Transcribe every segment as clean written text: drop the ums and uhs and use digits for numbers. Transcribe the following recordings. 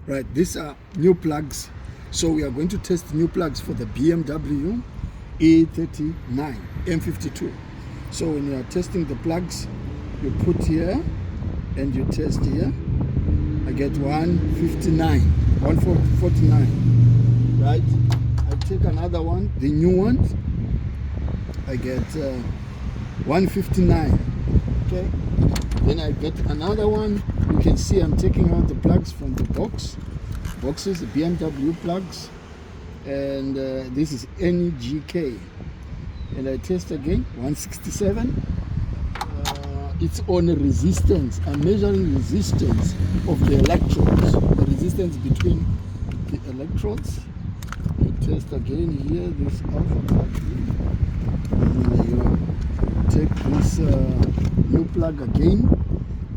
Right, these are new plugs. So we are going to test new plugs for the BMW E39 M52. So when you are testing the plugs, you put here and you test here. I get 159, 149, right? I take another one, the new one, I get 159, okay? Then I get another one. You can see I'm taking out the plugs from the boxes, the BMW plugs, and this is NGK. And I test again, 167. It's on resistance. I'm measuring resistance of the electrodes, the resistance between the electrodes. You test again here, this alpha plug here. And you take this new plug again.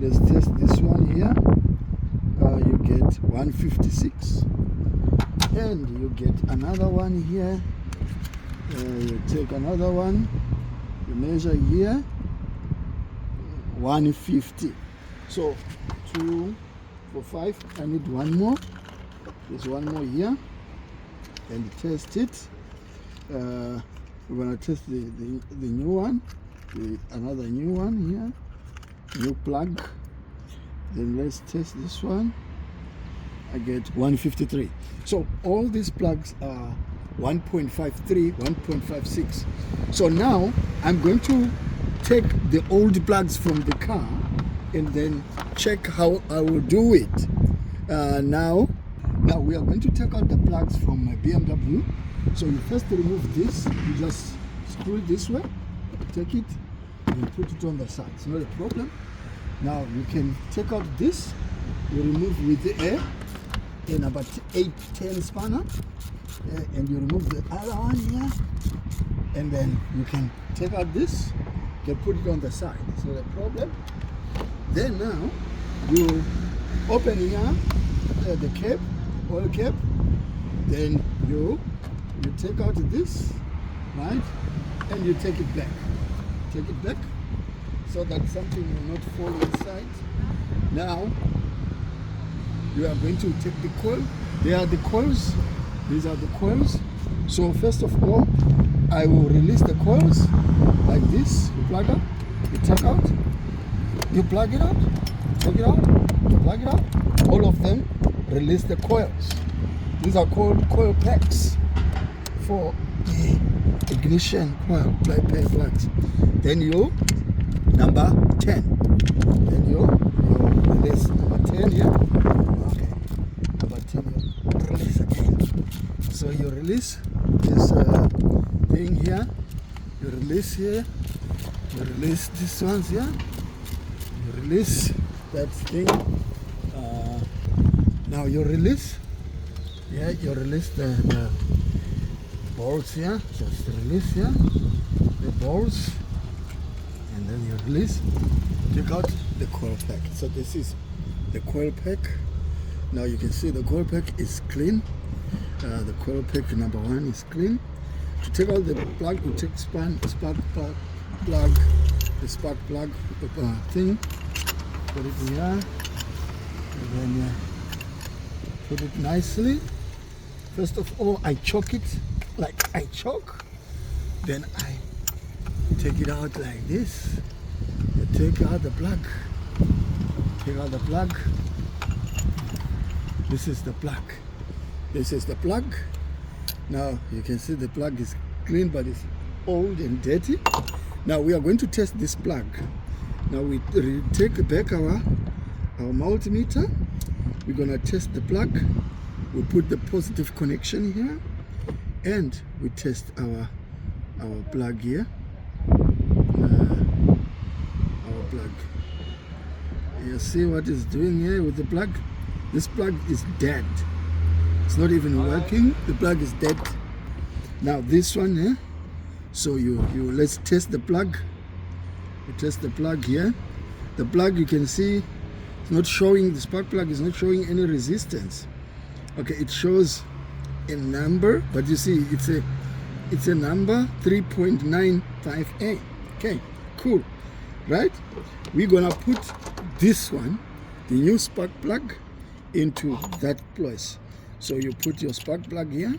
Let's test this one here. You get 156. And you get another one here. You take another one. You measure here. 150. So 2 for 5. I need one more. There's one more here, and test it. We're gonna test the new one, another new one here, new plug. Then let's test this one. I get 153. So all these plugs are 1.53, 1.56. So now I'm going to take the old plugs from the car and then check how I will do it. Now we are going to take out the plugs from my BMW. So you first remove this. You just screw it this way, take it, and put it on the side. It's not a problem. Now you can take out this. You remove with the air in about 8-10 spanner, and you remove the other one here, and then you can take out this. You put it on the side. It's not a problem. Then now you open here the cap, oil cap. Then you take out this, right, and you take it back. Take it back so that something will not fall inside. Now you are going to take the coil. They are the coils. These are the coils. So first of all, I will release the coils like this. You plug up, you take out, you plug it out, take it out, you plug it out. All of them release the coils. These are called coil packs for the ignition coil plugs. Then you number 10. Then you release number 10 here. Okay, number 10 you release again. So you release this thing here. You release here. You release this ones here. You release that thing. Now you release. Yeah, you release the bolts here. Just release here the bolts, and then you release. Take out the coil pack. So this is the coil pack. Now you can see the coil pack is clean. The coil pack number 1 is clean. To take out the plug, you take spark plug, the spark plug thing. Put it here, and then put it nicely. First of all, I choke it like I choke. Then I take it out like this. You take out the plug. Take out the plug. This is the plug. This is the plug. Now you can see the plug is clean, but it's old and dirty. Now we are going to test this plug. Now we take back our multimeter. We're gonna test the plug. We put the positive connection here, and we test our plug here. Our plug. You see what it's doing here with the plug? This plug is dead. It's not even working. The plug is dead. Now this one here. So you let's test the plug. We test the plug here. The plug, you can see it's not showing, the spark plug is not showing any resistance. Okay, it shows a number, but you see it's a number 3.958. Okay, cool, right? We're gonna put this one, the new spark plug, into that place. So you put your spark plug here,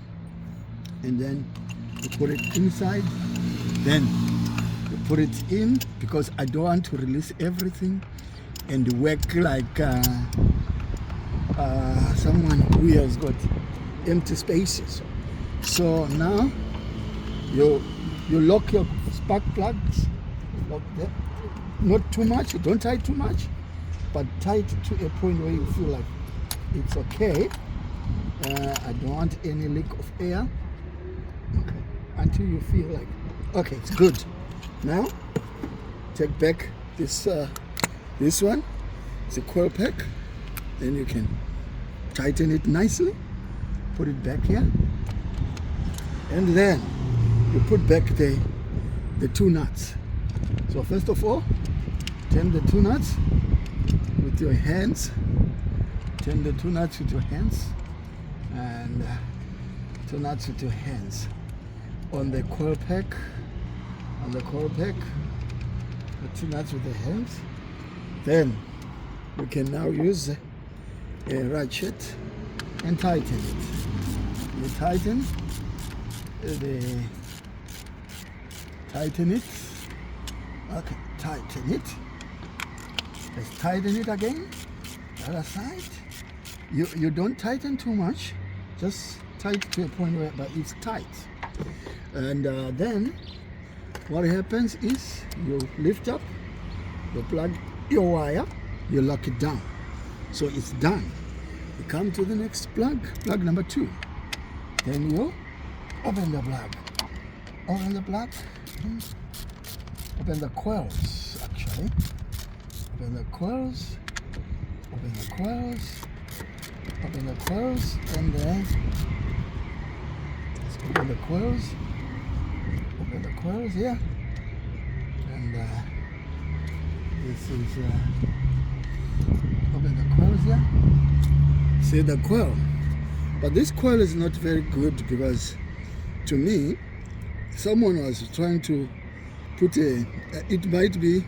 and then you put it inside, then you put it in, because I don't want to release everything and work like someone who has got empty spaces. So now you lock your spark plugs, lock them. Not too much, don't tie too much, but tie it to a point where you feel like it's okay. I don't want any leak of air, okay, until you feel like, okay, it's good. Now take back this one, it's a coil pack, then you can tighten it nicely, put it back here, and then you put back the two nuts. So first of all, turn the two nuts with your hands, turn the two nuts with your hands, and two nuts with your hands on the coil pack, the two nuts with the hands. Then we can now use a ratchet and tighten it. You tighten it. Okay, tighten it. Let's tighten it again. The other side. You don't tighten too much. Just tight to a point where it's tight. And then what happens is you lift up, you plug your wire, you lock it down. So it's done. You come to the next plug number 2. Then you open the plug. Open the plug. Open the coils, actually. Open the coils. Open the coils. Open the coils. And then let's open the coils. Open the coils here. And this is open the coils here. See the coil. But this coil is not very good, because to me, someone was trying to put it might be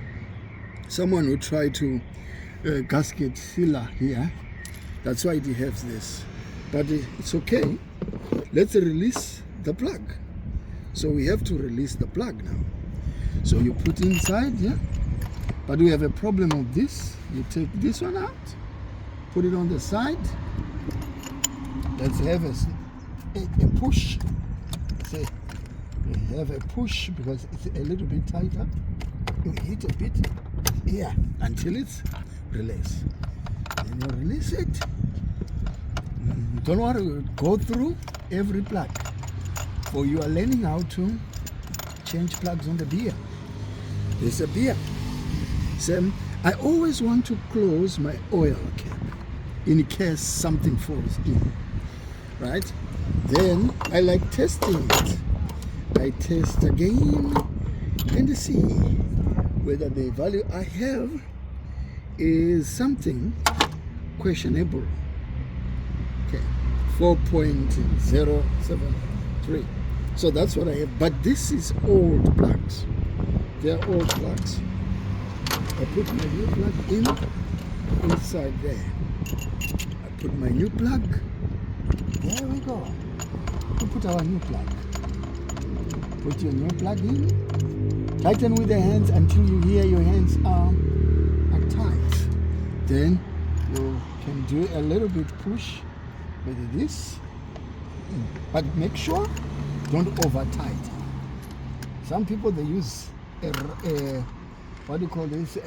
someone who tried to gasket sealer here. That's why it has this. But it's okay. Let's release the plug. So we have to release the plug now. So you put inside, yeah. But we have a problem of this. You take this one out, put it on the side. Let's have a push. See, we have a push because it's a little bit tighter. You hit a bit here until it's released. Then you release it. You don't want to go through every plug. For you are learning how to change plugs on the beer. There's a beer. So I always want to close my oil cap in case something falls in. Right? Then I like testing it. I test again and see whether the value I have is something questionable. Okay, 4.073. So that's what I have. But this is old plugs. They're old plugs. I put my new plug inside there. I put my new plug. There we go. We put our new plug. Put your new plug in. Tighten with the hands until you hear your hands are tight. Then you can do a little bit push with this. But make sure don't over tighten. Some people they use a what do you call this?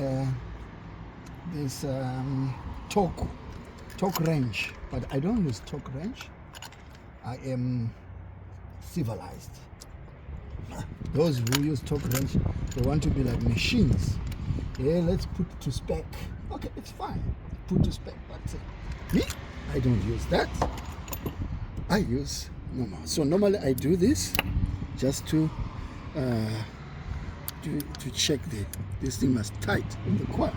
Torque wrench. But I don't use torque wrench. I am civilized. Those who use torque wrench, they want to be like machines. Yeah, let's put it to spec. Okay, it's fine. Put to spec, but me, I don't use that. I use normal. So normally I do this just to check this thing must tight in the coil.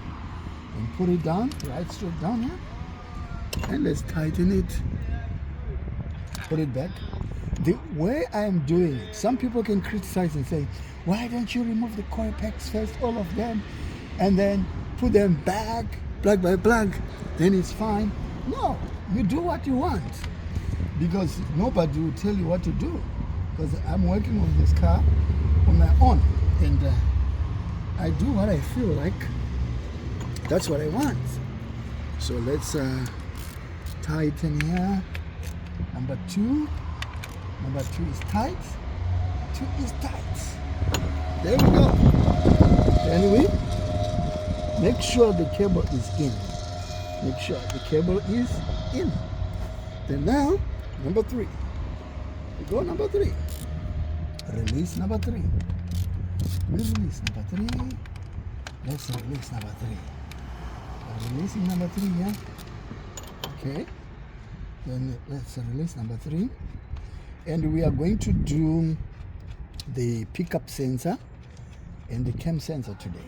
And put it down, right straight down here. And let's tighten it. Put it back. The way I am doing it, some people can criticize and say, why don't you remove the coil packs first, all of them, and then put them back, plug by plug, then it's fine. No, you do what you want, because nobody will tell you what to do, because I'm working on this car on my own, and I do what I feel like. That's what I want. So let's tighten here. Number 2 is tight. 2 is tight. There we go. Then we make sure the cable is in. Make sure the cable is in. Then now, number 3. We go number 3. Release number 3. Release number 3. Let's release number 3. Releasing number 3 here. Okay. Then let's release number 3. And we are going to do the pickup sensor and the cam sensor today.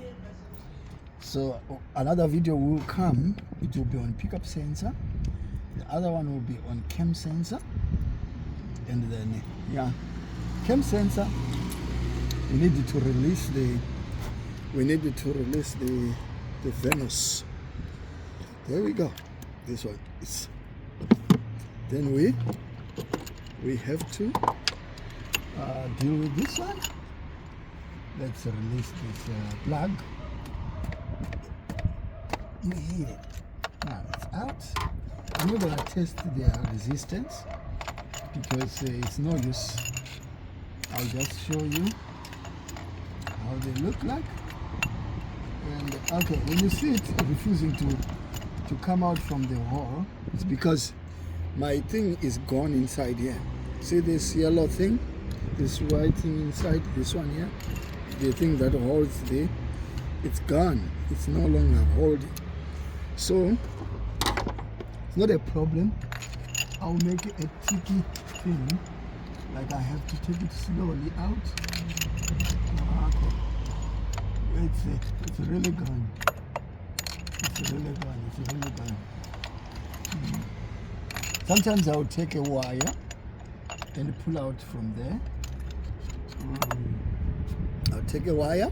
So another video will come. It will be on pickup sensor. The other one will be on cam sensor. And then, yeah, cam sensor, we needed to release the Venus. There we go. This one is. Then we have to deal with this one. Let's release this plug. You hear it. Now it's out. I'm not gonna test their resistance because it's no use. I'll just show you how they look like. And okay, when you see it refusing to come out from the hole, it's because my thing is gone inside here. See this yellow thing, this white thing inside, this one here, the thing that holds it's gone. It's no longer holding. So it's not a problem. I'll make it a tricky thing, like I have to take it slowly out. Okay. It's really gone. It's really gone. It's really gone. Sometimes I'll take a wire and pull out from there. I'll take a wire